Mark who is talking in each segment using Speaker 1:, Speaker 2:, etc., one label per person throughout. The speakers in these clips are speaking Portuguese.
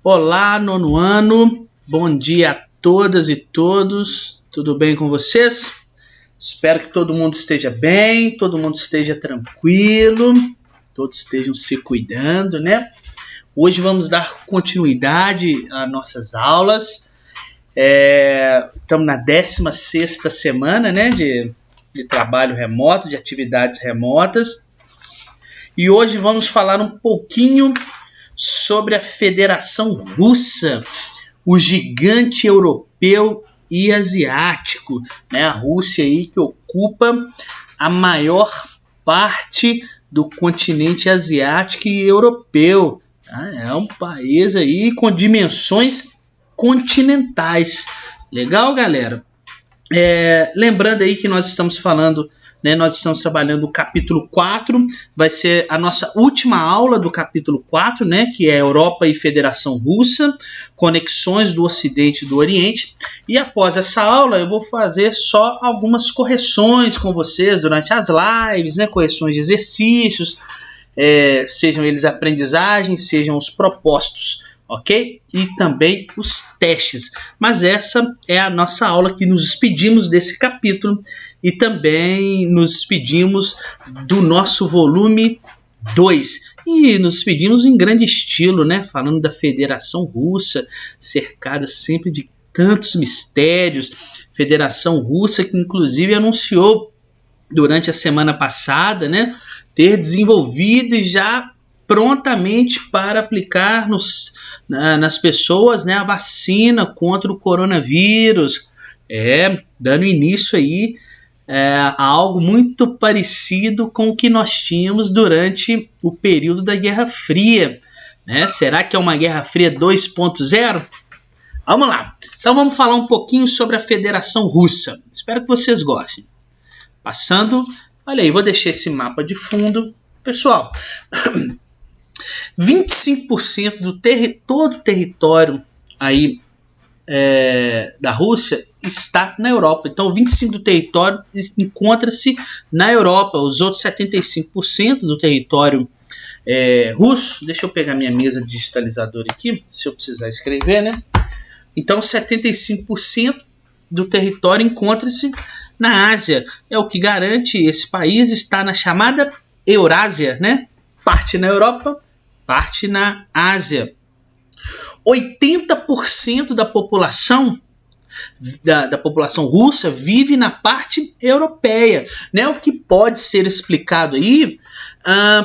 Speaker 1: Olá, nono ano, bom dia a todas e todos, tudo bem com vocês? Espero que todo mundo esteja bem, todo mundo esteja tranquilo, todos estejam se cuidando, né? Hoje vamos dar continuidade às nossas aulas, estamos na 16ª semana, né, de trabalho remoto, de atividades remotas, e hoje vamos falar um pouquinho sobre a Federação Russa, o gigante europeu e asiático, né? A Rússia aí que ocupa a maior parte do continente asiático e europeu, tá? É um país aí com dimensões continentais. Legal, galera? Lembrando aí que nós estamos falando, né, nós estamos trabalhando o capítulo 4, vai ser a nossa última aula do capítulo 4, né, que é Europa e Federação Russa, conexões do Ocidente e do Oriente, e após essa aula eu vou fazer só algumas correções com vocês durante as lives, né, correções de exercícios, sejam eles aprendizagens, sejam os propostos, ok? E também os testes. Mas essa é a nossa aula que nos despedimos desse capítulo e também nos despedimos do nosso volume 2. E nos despedimos em grande estilo, né? Falando da Federação Russa, cercada sempre de tantos mistérios. Federação Russa que inclusive anunciou durante a semana passada, né, ter desenvolvido e já prontamente para aplicar nas pessoas, né, a vacina contra o coronavírus, dando início aí a algo muito parecido com o que nós tínhamos durante o período da Guerra Fria, né? Será que é uma Guerra Fria 2.0? Vamos lá, então vamos falar um pouquinho sobre a Federação Russa, espero que vocês gostem. Passando, olha aí, vou deixar esse mapa de fundo, pessoal. 25% do todo o território aí, da Rússia está na Europa. Então, 25% do território encontra-se na Europa. Os outros 75% do território russo... Deixa eu pegar minha mesa digitalizadora aqui, se eu precisar escrever, né? Então, 75% do território encontra-se na Ásia. É o que garante esse país estar na chamada Eurásia, né? Parte na Europa, parte na Ásia. 80% da população russa vive na parte europeia, né? O que pode ser explicado aí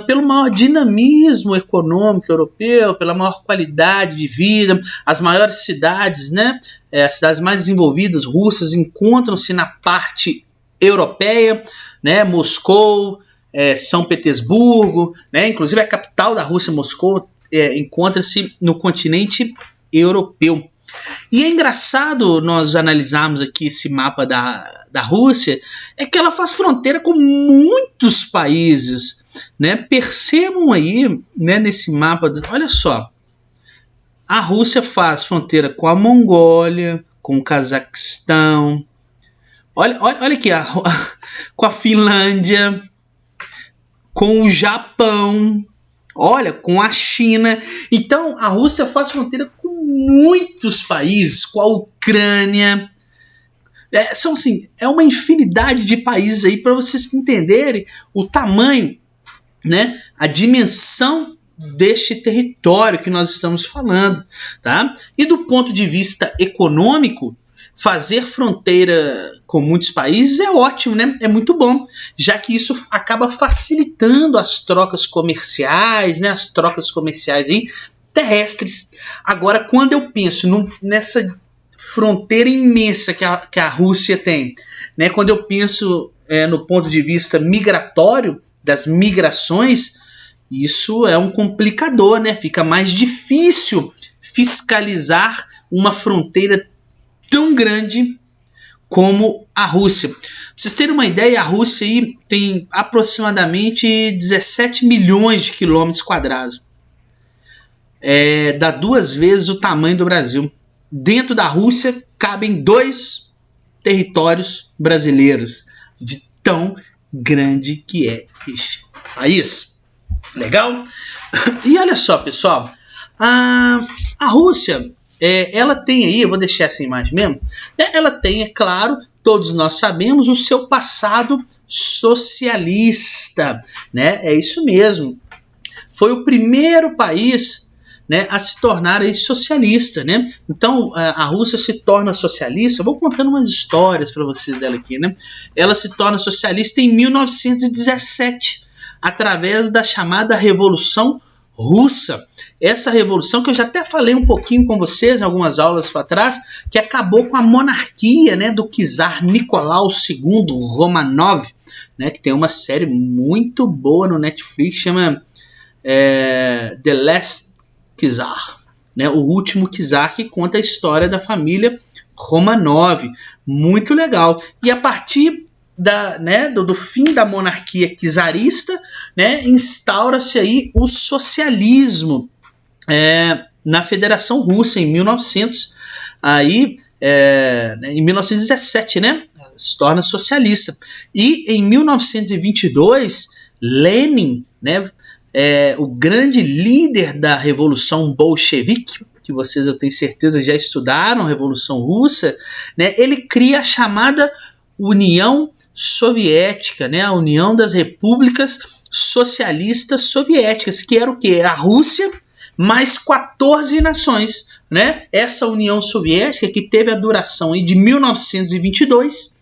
Speaker 1: pelo maior dinamismo econômico europeu, pela maior qualidade de vida. As maiores cidades, né, as cidades mais desenvolvidas russas encontram-se na parte europeia, né? Moscou, São Petersburgo, né? Inclusive a capital da Rússia, Moscou, encontra-se no continente europeu. E é engraçado nós analisarmos aqui esse mapa da Rússia, é que ela faz fronteira com muitos países, né? Percebam aí, né, nesse mapa, olha só, a Rússia faz fronteira com a Mongólia, com o Cazaquistão, olha aqui, com a Finlândia, com o Japão, olha, com a China. Então a Rússia faz fronteira com muitos países, com a Ucrânia. São assim, uma infinidade de países aí para vocês entenderem o tamanho, né, a dimensão deste território que nós estamos falando, tá? E do ponto de vista econômico, fazer fronteira com muitos países é ótimo, né? É muito bom, já que isso acaba facilitando as trocas comerciais, né? As trocas comerciais aí, terrestres. Agora, quando eu penso nessa fronteira imensa que a Rússia tem, né? Quando eu penso no ponto de vista migratório, das migrações, isso é um complicador, né? Fica mais difícil fiscalizar uma fronteira tão grande como a Rússia. Para vocês terem uma ideia, a Rússia aí tem aproximadamente 17 milhões de quilômetros quadrados. Dá 2 vezes o tamanho do Brasil. Dentro da Rússia cabem 2 territórios brasileiros, de tão grande que é este país. Legal? E olha só, pessoal, A Rússia, ela tem aí, eu vou deixar essa imagem mesmo, né? Ela tem, é claro, todos nós sabemos, o seu passado socialista, né? É isso mesmo. Foi o primeiro país, né, a se tornar aí socialista, né? Então a Rússia se torna socialista. Eu vou contando umas histórias para vocês dela aqui, né? Ela se torna socialista em 1917, através da chamada Revolução Russa. Essa revolução que eu já até falei um pouquinho com vocês em algumas aulas para trás, que acabou com a monarquia, né, do czar Nicolau II Romanov, né, que tem uma série muito boa no Netflix, chama The Last Czar, né, o último czar, que conta a história da família Romanov, muito legal. E a partir do fim da monarquia czarista, né, instaura-se aí o socialismo na Federação Russa em 1917, né, se torna socialista. E em 1922, Lenin, né, o grande líder da Revolução Bolchevique, que vocês, eu tenho certeza, já estudaram a Revolução Russa, né, ele cria a chamada União Soviética, né, a União das Repúblicas Socialistas Soviéticas, que era o quê? A Rússia mais 14 nações, né? Essa União Soviética que teve a duração aí de 1922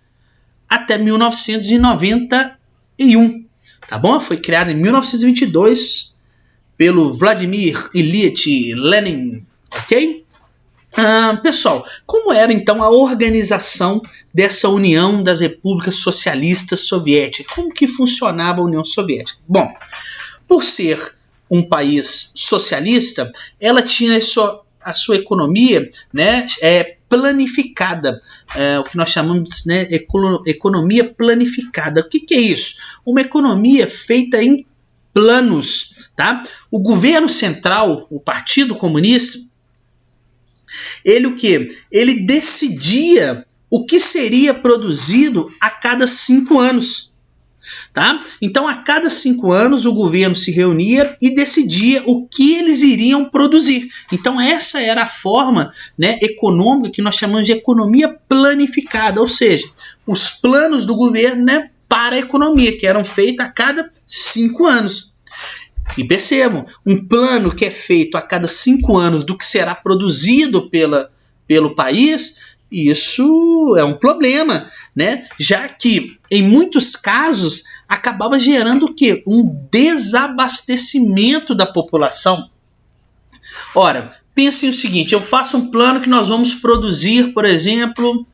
Speaker 1: até 1991, tá bom? Foi criada em 1922 pelo Vladimir Ilyich Lenin, ok? Pessoal, como era então a organização dessa União das Repúblicas Socialistas Soviéticas? Como que funcionava a União Soviética? Bom, por ser um país socialista, ela tinha a sua economia, né, planificada, o que nós chamamos, né, economia planificada. O que é isso? Uma economia feita em planos, tá? O governo central, o Partido Comunista, ele decidia o que seria produzido a cada 5 anos. Tá? Então, a cada 5 anos, o governo se reunia e decidia o que eles iriam produzir. Então, essa era a forma, né, econômica que nós chamamos de economia planificada, ou seja, os planos do governo, né, para a economia, que eram feitos a cada 5 anos. E percebam, um plano que é feito a cada 5 anos do que será produzido pelo país, isso é um problema, né? Já que, em muitos casos, acabava gerando o quê? Um desabastecimento da população. Ora, pensem o seguinte, eu faço um plano que nós vamos produzir, por exemplo,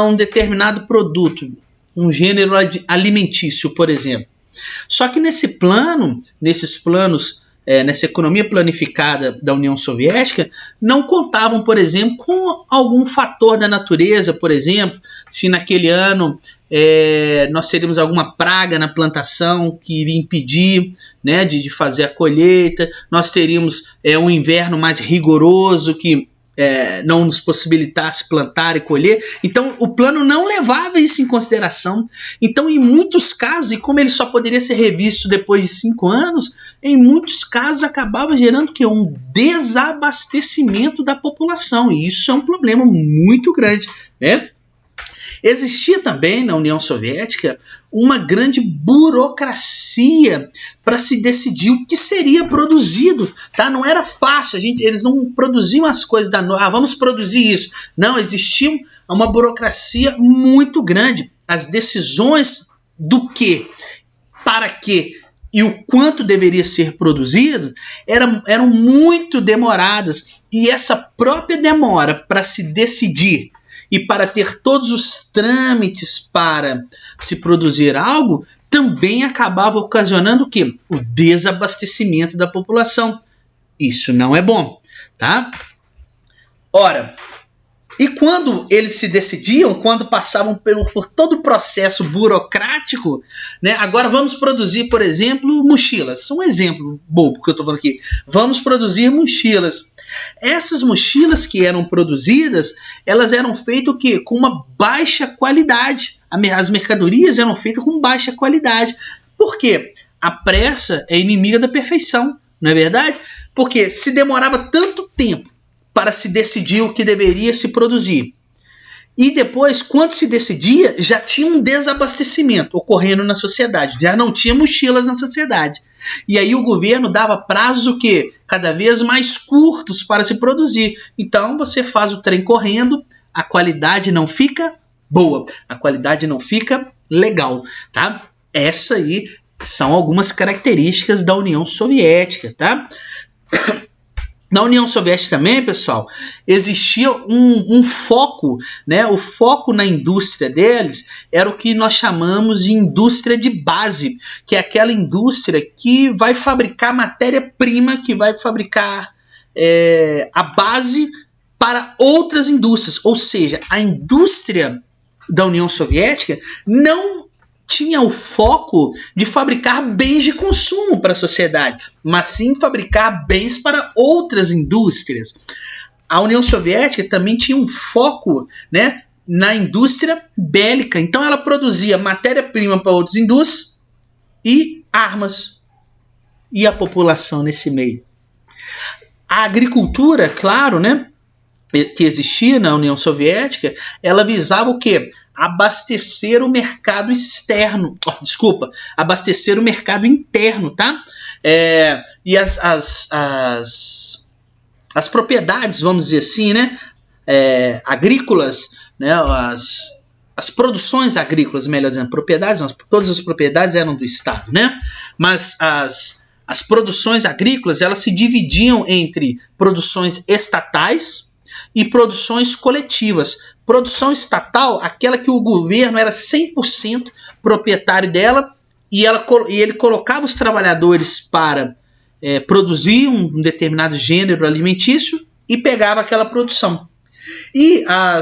Speaker 1: um determinado produto, um gênero alimentício, por exemplo. Só que nesses planos, nessa economia planificada da União Soviética, não contavam, por exemplo, com algum fator da natureza, por exemplo, se naquele ano nós teríamos alguma praga na plantação que iria impedir, né, de fazer a colheita, nós teríamos um inverno mais rigoroso que não nos possibilitasse plantar e colher. Então o plano não levava isso em consideração. Então, em muitos casos, e como ele só poderia ser revisto depois de 5 anos, em muitos casos acabava gerando um desabastecimento da população, e isso é um problema muito grande, né? Existia também na União Soviética uma grande burocracia para se decidir o que seria produzido, tá? Não era fácil, eles não produziam as coisas vamos produzir isso. Não, existia uma burocracia muito grande. As decisões do que, para que e o quanto deveria ser produzido eram muito demoradas, e essa própria demora para se decidir e para ter todos os trâmites para se produzir algo, também acabava ocasionando o quê? O desabastecimento da população. Isso não é bom, tá? Ora, e quando eles se decidiam, quando passavam por todo o processo burocrático, né, agora vamos produzir, por exemplo, mochilas. Um exemplo bobo que eu estou falando aqui. Vamos produzir mochilas. Essas mochilas que eram produzidas, elas eram feitas o quê? Com uma baixa qualidade. As mercadorias eram feitas com baixa qualidade. Por quê? A pressa é inimiga da perfeição, não é verdade? Porque se demorava tanto tempo para se decidir o que deveria se produzir. E depois, quando se decidia, já tinha um desabastecimento ocorrendo na sociedade, já não tinha mochilas na sociedade. E aí o governo dava prazos que cada vez mais curtos para se produzir. Então você faz o trem correndo, a qualidade não fica boa, a qualidade não fica legal, tá? Essa aí são algumas características da União Soviética, tá? Na União Soviética também, pessoal, existia um foco, né? O foco na indústria deles era o que nós chamamos de indústria de base, que é aquela indústria que vai fabricar matéria-prima, que vai fabricar a base para outras indústrias. Ou seja, a indústria da União Soviética não tinha o foco de fabricar bens de consumo para a sociedade, mas sim fabricar bens para outras indústrias. A União Soviética também tinha um foco, né, na indústria bélica, então ela produzia matéria-prima para outras indústrias e armas, e a população nesse meio. A agricultura, claro, né, que existia na União Soviética, ela visava o quê? Abastecer o mercado externo, abastecer o mercado interno, tá? E as propriedades, vamos dizer assim, né? Agrícolas, né? As produções agrícolas, melhor dizendo, propriedades, não, todas as propriedades eram do Estado, né? Mas as produções agrícolas, elas se dividiam entre produções estatais e produções coletivas. Produção estatal, aquela que o governo era 100% proprietário dela e ele colocava os trabalhadores para produzir um determinado gênero alimentício e pegava aquela produção. E a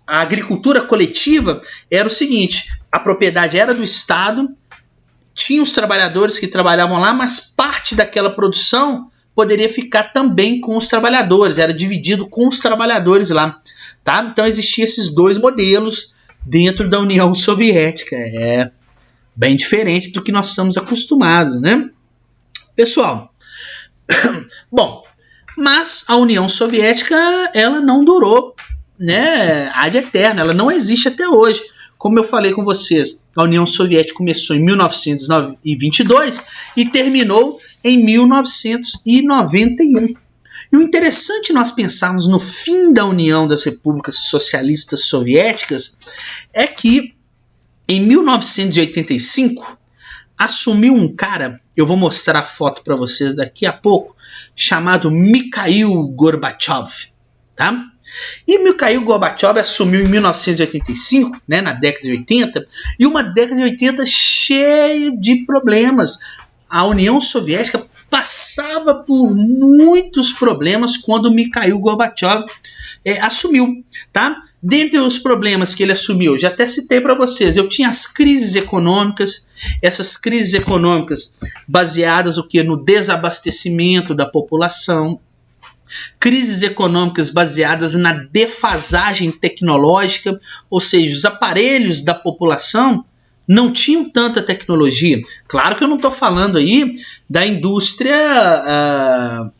Speaker 1: agricultura coletiva era o seguinte: a propriedade era do Estado, tinha os trabalhadores que trabalhavam lá, mas parte daquela produção poderia ficar também com os trabalhadores, era dividido com os trabalhadores lá, tá? Então existiam esses dois modelos dentro da União Soviética, bem diferente do que nós estamos acostumados, né? Pessoal, bom, mas a União Soviética, ela não durou, né, ad eterno, ela não existe até hoje. Como eu falei com vocês, a União Soviética começou em 1922 e terminou em 1991. E o interessante nós pensarmos no fim da União das Repúblicas Socialistas Soviéticas é que em 1985 assumiu um cara, eu vou mostrar a foto para vocês daqui a pouco, chamado Mikhail Gorbachev, tá? E Mikhail Gorbachev assumiu em 1985, né, na década de 80, e uma década de 80 cheia de problemas. A União Soviética passava por muitos problemas quando Mikhail Gorbachev assumiu, tá? Dentre os problemas que ele assumiu, já até citei para vocês, eu tinha as crises econômicas, essas crises econômicas baseadas no desabastecimento da população, crises econômicas baseadas na defasagem tecnológica, ou seja, os aparelhos da população não tinham tanta tecnologia. Claro que eu não estou falando aí da indústria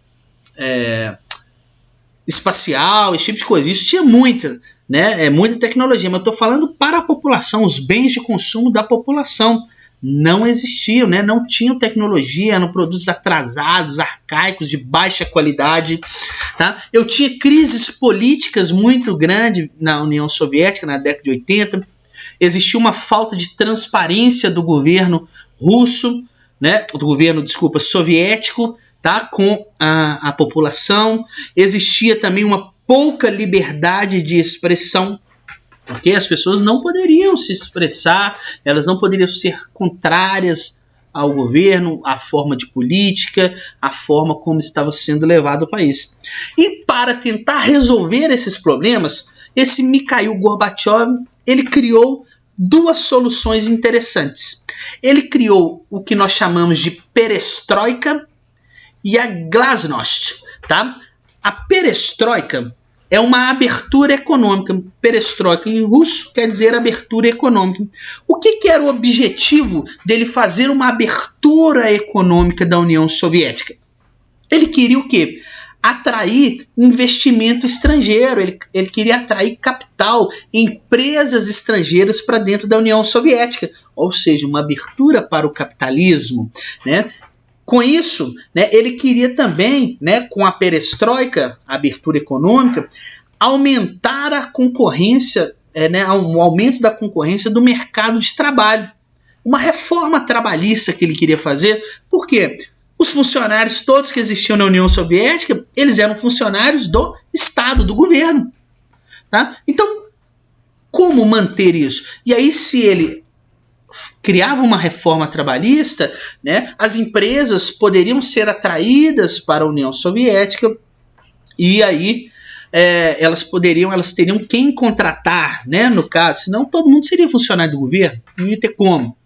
Speaker 1: espacial, esse tipo de coisa. Isso tinha muita, né? Muita tecnologia, mas eu estou falando para a população, os bens de consumo da população não existiam, né? Não tinham tecnologia, eram produtos atrasados, arcaicos, de baixa qualidade, tá? Eu tinha crises políticas muito grandes na União Soviética na década de 80, existia uma falta de transparência do governo russo, né? Do governo, soviético, tá? Com a população, existia também uma pouca liberdade de expressão, porque as pessoas não poderiam se expressar, elas não poderiam ser contrárias ao governo, à forma de política, à forma como estava sendo levado o país. E para tentar resolver esses problemas, esse Mikhail Gorbachev, ele criou duas soluções interessantes. Ele criou o que nós chamamos de perestroika e a glasnost, tá? A perestroika é uma abertura econômica. Perestroika em russo quer dizer abertura econômica. O que era o objetivo dele fazer uma abertura econômica da União Soviética? Ele queria o quê? atrair investimento estrangeiro, ele queria atrair capital, empresas estrangeiras para dentro da União Soviética, ou seja, uma abertura para o capitalismo, né? Com isso, né, ele queria também, né, com a perestroika, a abertura econômica, aumentar a concorrência, um aumento da concorrência do mercado de trabalho. Uma reforma trabalhista que ele queria fazer, por quê? Os funcionários todos que existiam na União Soviética, eles eram funcionários do Estado, do governo. Tá? Então, como manter isso? E aí, se ele criava uma reforma trabalhista, né, as empresas poderiam ser atraídas para a União Soviética e aí elas teriam quem contratar, né, no caso, senão todo mundo seria funcionário do governo, não ia ter como.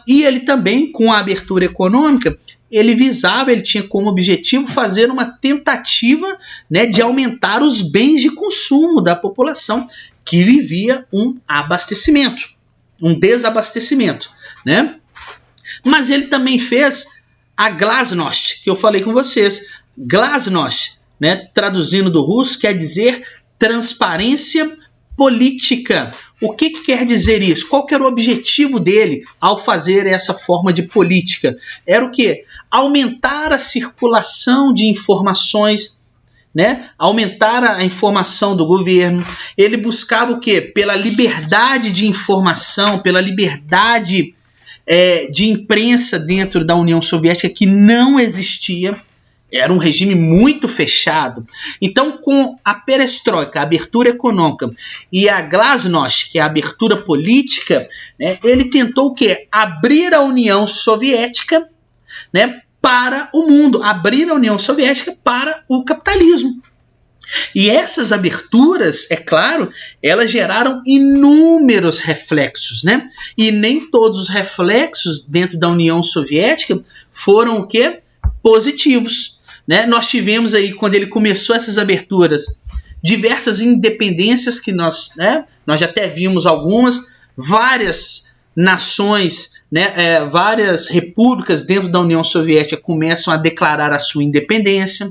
Speaker 1: E ele também, com a abertura econômica, ele tinha como objetivo fazer uma tentativa, né, de aumentar os bens de consumo da população que vivia um desabastecimento, né? Mas ele também fez a glasnost, que eu falei com vocês. Glasnost, né, traduzindo do russo, quer dizer transparência política. O que quer dizer isso? Qual que era o objetivo dele ao fazer essa forma de política? Era o quê? Aumentar a circulação de informações, né? Aumentar a informação do governo. Ele buscava o quê? Pela liberdade de informação, pela liberdade de imprensa dentro da União Soviética, que não existia. Era um regime muito fechado. Então, com a perestroika, a abertura econômica, e a glasnost, que é a abertura política, né, ele tentou o quê? Abrir a União Soviética, né, para o mundo, abrir a União Soviética para o capitalismo. E essas aberturas, é claro, elas geraram inúmeros reflexos, né? E nem todos os reflexos dentro da União Soviética foram o quê? Positivos, né? Nós tivemos aí, quando ele começou essas aberturas, diversas independências que nós já até vimos algumas, várias nações, né, várias repúblicas dentro da União Soviética começam a declarar a sua independência.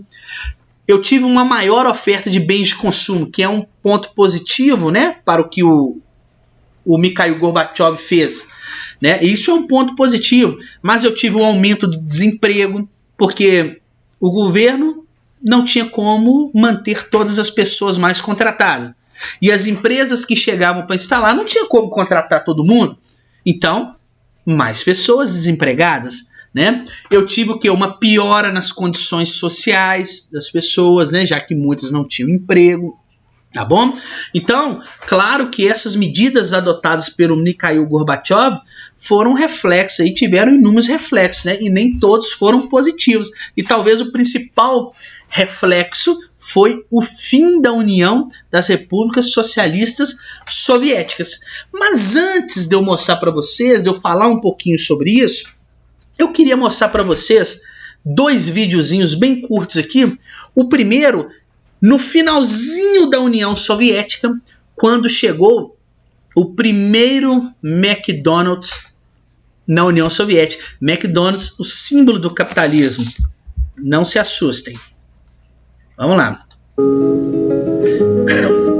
Speaker 1: Eu tive uma maior oferta de bens de consumo, que é um ponto positivo, né, para o que o Mikhail Gorbachev fez, né? Isso é um ponto positivo, mas eu tive um aumento do desemprego, porque o governo não tinha como manter todas as pessoas mais contratadas. E as empresas que chegavam para instalar não tinham como contratar todo mundo. Então, mais pessoas desempregadas, né? Eu tive o quê? Uma piora nas condições sociais das pessoas, né? Já que muitas não tinham emprego. Tá bom? Então, claro que essas medidas adotadas pelo Mikhail Gorbachev foram reflexos, aí tiveram inúmeros reflexos, né? E nem todos foram positivos. E talvez o principal reflexo foi o fim da União das Repúblicas Socialistas Soviéticas. Mas antes de eu mostrar para vocês, de eu falar um pouquinho sobre isso, eu queria mostrar para vocês 2 videozinhos bem curtos aqui. O primeiro, no finalzinho da União Soviética, quando chegou o primeiro McDonald's na União Soviética. McDonald's, o símbolo do capitalismo. Não se assustem. Vamos lá.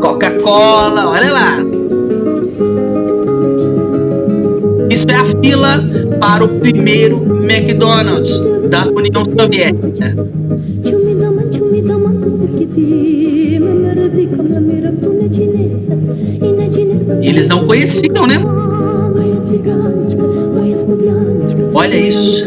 Speaker 1: Coca-Cola, olha lá. Isso é a fila para o primeiro McDonald's da União Soviética. Eles não conheciam, né? Olha isso.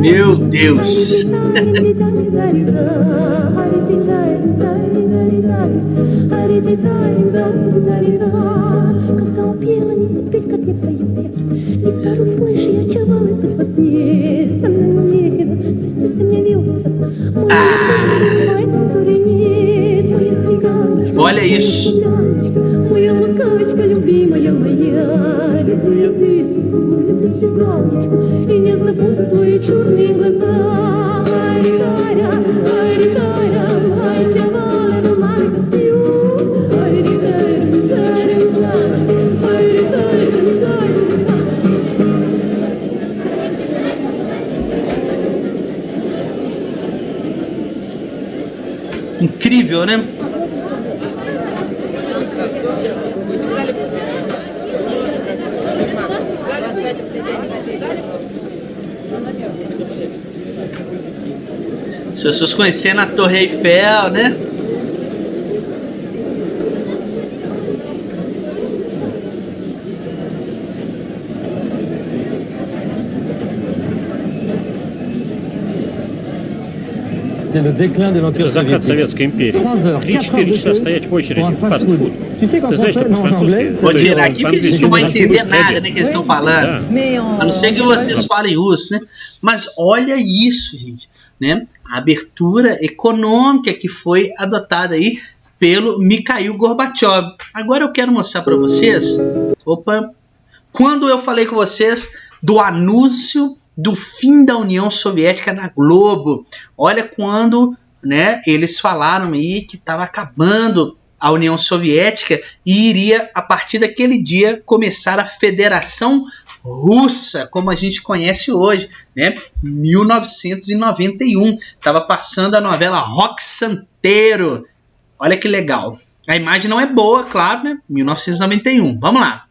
Speaker 1: Meu Deus! isso. Incrível, né? As pessoas conhecendo a Torre Eiffel, né?
Speaker 2: Это закат Советской империи. 3-4 часа стоять в очереди в фастфуд. Ты знаешь, что по-французски?
Speaker 1: Vou tirar aqui porque a gente não vai entender nada, né, que eles estão falando. A não ser que vocês falem russo, né? Mas olha isso, gente, né? A abertura econômica que foi adotada aí pelo Mikhail Gorbachev. Agora eu quero mostrar para vocês, quando eu falei com vocês do anúncio do fim da União Soviética na Globo. Olha quando, né, eles falaram aí que estava acabando a União Soviética e iria, a partir daquele dia, começar a Federação Russa, como a gente conhece hoje, né? 1991. Estava passando a novela Rock Santeiro. Olha que legal. A imagem não é boa, claro, né? 1991. Vamos lá.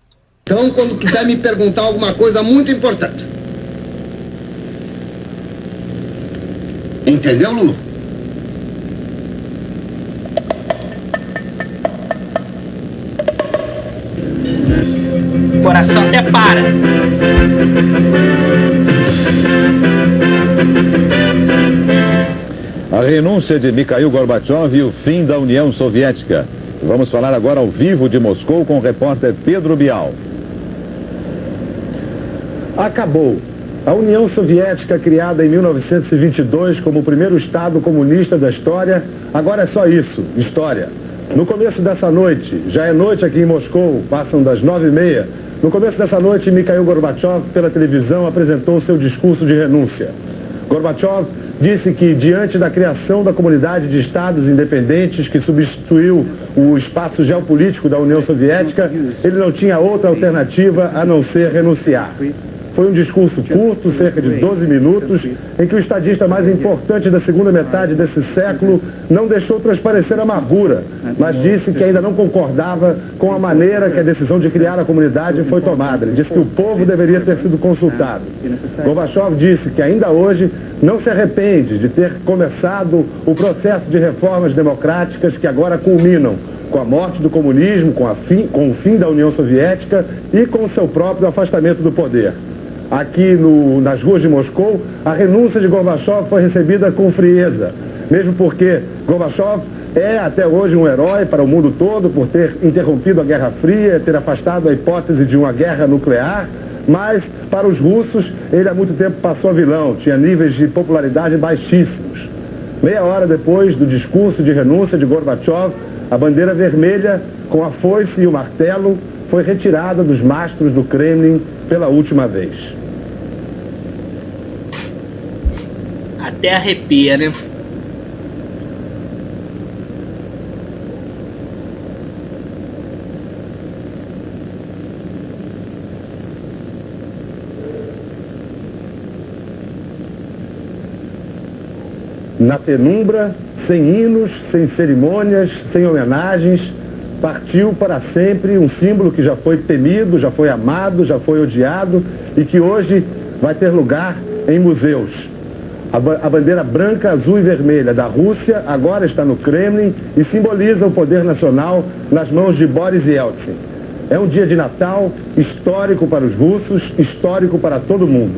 Speaker 3: Então, quando quiser me perguntar alguma coisa muito importante. Entendeu, Lulu?
Speaker 1: O coração até para.
Speaker 4: A renúncia de Mikhail Gorbachev e o fim da União Soviética. Vamos falar agora ao vivo de Moscou com o repórter Pedro Bial.
Speaker 5: Acabou. A União Soviética, criada em 1922 como o primeiro Estado comunista da história, agora é só isso, história. No começo dessa noite, já é noite aqui em Moscou, passam das 9h30, no começo dessa noite, Mikhail Gorbachev, pela televisão, apresentou seu discurso de renúncia. Gorbachev disse que, diante da criação da comunidade de Estados independentes que substituiu o espaço geopolítico da União Soviética, ele não tinha outra alternativa a não ser renunciar. Foi um discurso curto, cerca de 12 minutos, em que o estadista mais importante da segunda metade desse século não deixou transparecer amargura, mas disse que ainda não concordava com a maneira que a decisão de criar a comunidade foi tomada. Ele disse que o povo deveria ter sido consultado. Gorbachev disse que ainda hoje não se arrepende de ter começado o processo de reformas democráticas que agora culminam com a morte do comunismo, com o fim da União Soviética e com o seu próprio afastamento do poder. Aqui nas ruas de Moscou, a renúncia de Gorbachev foi recebida com frieza, mesmo porque Gorbachev é até hoje um herói para o mundo todo por ter interrompido a Guerra Fria, ter afastado a hipótese de uma guerra nuclear, mas para os russos ele há muito tempo passou a vilão, tinha níveis de popularidade baixíssimos. Meia hora depois do discurso de renúncia de Gorbachev, a bandeira vermelha com a foice e o martelo foi retirada dos mastros do Kremlin pela última vez.
Speaker 1: Até arrepia, né?
Speaker 5: Na penumbra, sem hinos, sem cerimônias, sem homenagens, partiu para sempre um símbolo que já foi temido, já foi amado, já foi odiado e que hoje vai ter lugar em museus. A bandeira branca, azul e vermelha da Rússia agora está no Kremlin e simboliza o poder nacional nas mãos de Boris Yeltsin. É um dia de Natal histórico para os russos, histórico para todo mundo.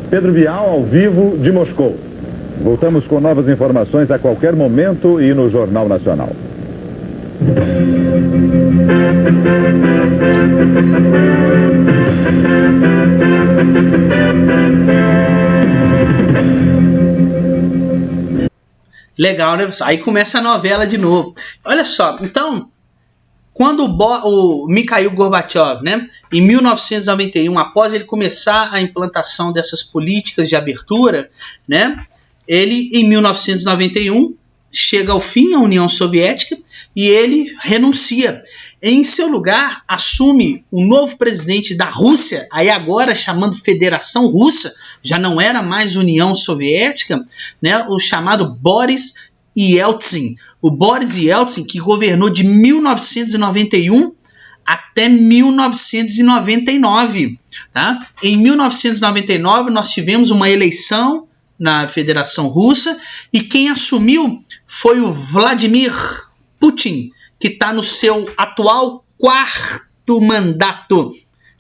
Speaker 5: Pedro Bial, ao vivo, de Moscou.
Speaker 4: Voltamos com novas informações a qualquer momento e no Jornal Nacional.
Speaker 1: Legal, né? Aí começa a novela de novo. Olha só, então, quando o Mikhail Gorbachev, né, em 1991, após ele começar a implantação dessas políticas de abertura, né, ele, em 1991, chega ao fim a União Soviética e ele renuncia. Em seu lugar, assume o novo presidente da Rússia, aí agora chamando Federação Russa, já não era mais União Soviética, né, o chamado Boris Yeltsin. O Boris Yeltsin, que governou de 1991 até 1999. Tá? Em 1999, nós tivemos uma eleição na Federação Russa e quem assumiu foi o Vladimir Putin, que está no seu atual 4º mandato.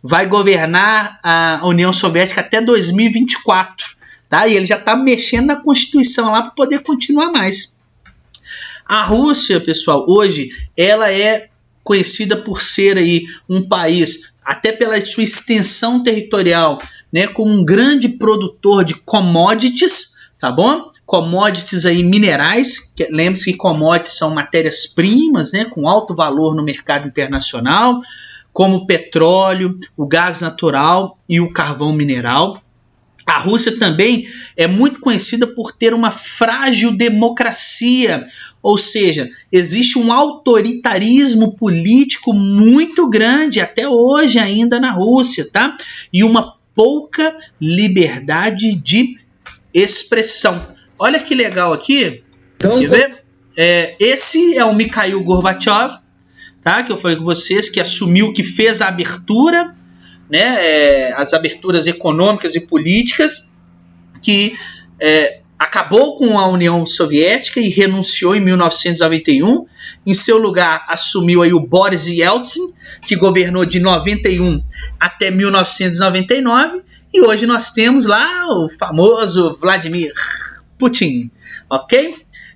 Speaker 1: Vai governar a União Soviética até 2024. Tá? E ele já está mexendo na Constituição lá para poder continuar mais. A Rússia, pessoal, hoje, ela é conhecida por ser aí um país, até pela sua extensão territorial, né, como um grande produtor de commodities, tá bom? Commodities aí minerais, lembre-se que commodities são matérias-primas, né, com alto valor no mercado internacional, como o petróleo, o gás natural e o carvão mineral. A Rússia também é muito conhecida por ter uma frágil democracia, ou seja, existe um autoritarismo político muito grande até hoje ainda na Rússia, tá? E uma pouca liberdade de expressão. Olha que legal aqui, quer ver? Esse é o Mikhail Gorbachev, tá? Que eu falei com vocês, que assumiu, que fez a abertura, né, as aberturas econômicas e políticas, que acabou com a União Soviética e renunciou em 1991. Em seu lugar assumiu aí o Boris Yeltsin, que governou de 91 até 1999, e hoje nós temos lá o famoso Vladimir Putin, ok?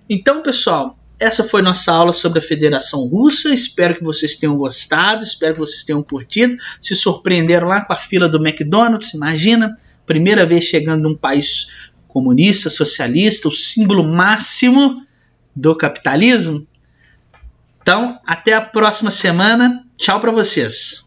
Speaker 1: Então, pessoal, essa foi nossa aula sobre a Federação Russa. Espero que vocês tenham gostado, espero que vocês tenham curtido. Se surpreenderam lá com a fila do McDonald's, imagina, primeira vez chegando num país comunista, socialista, o símbolo máximo do capitalismo. Então, até a próxima semana. Tchau para vocês.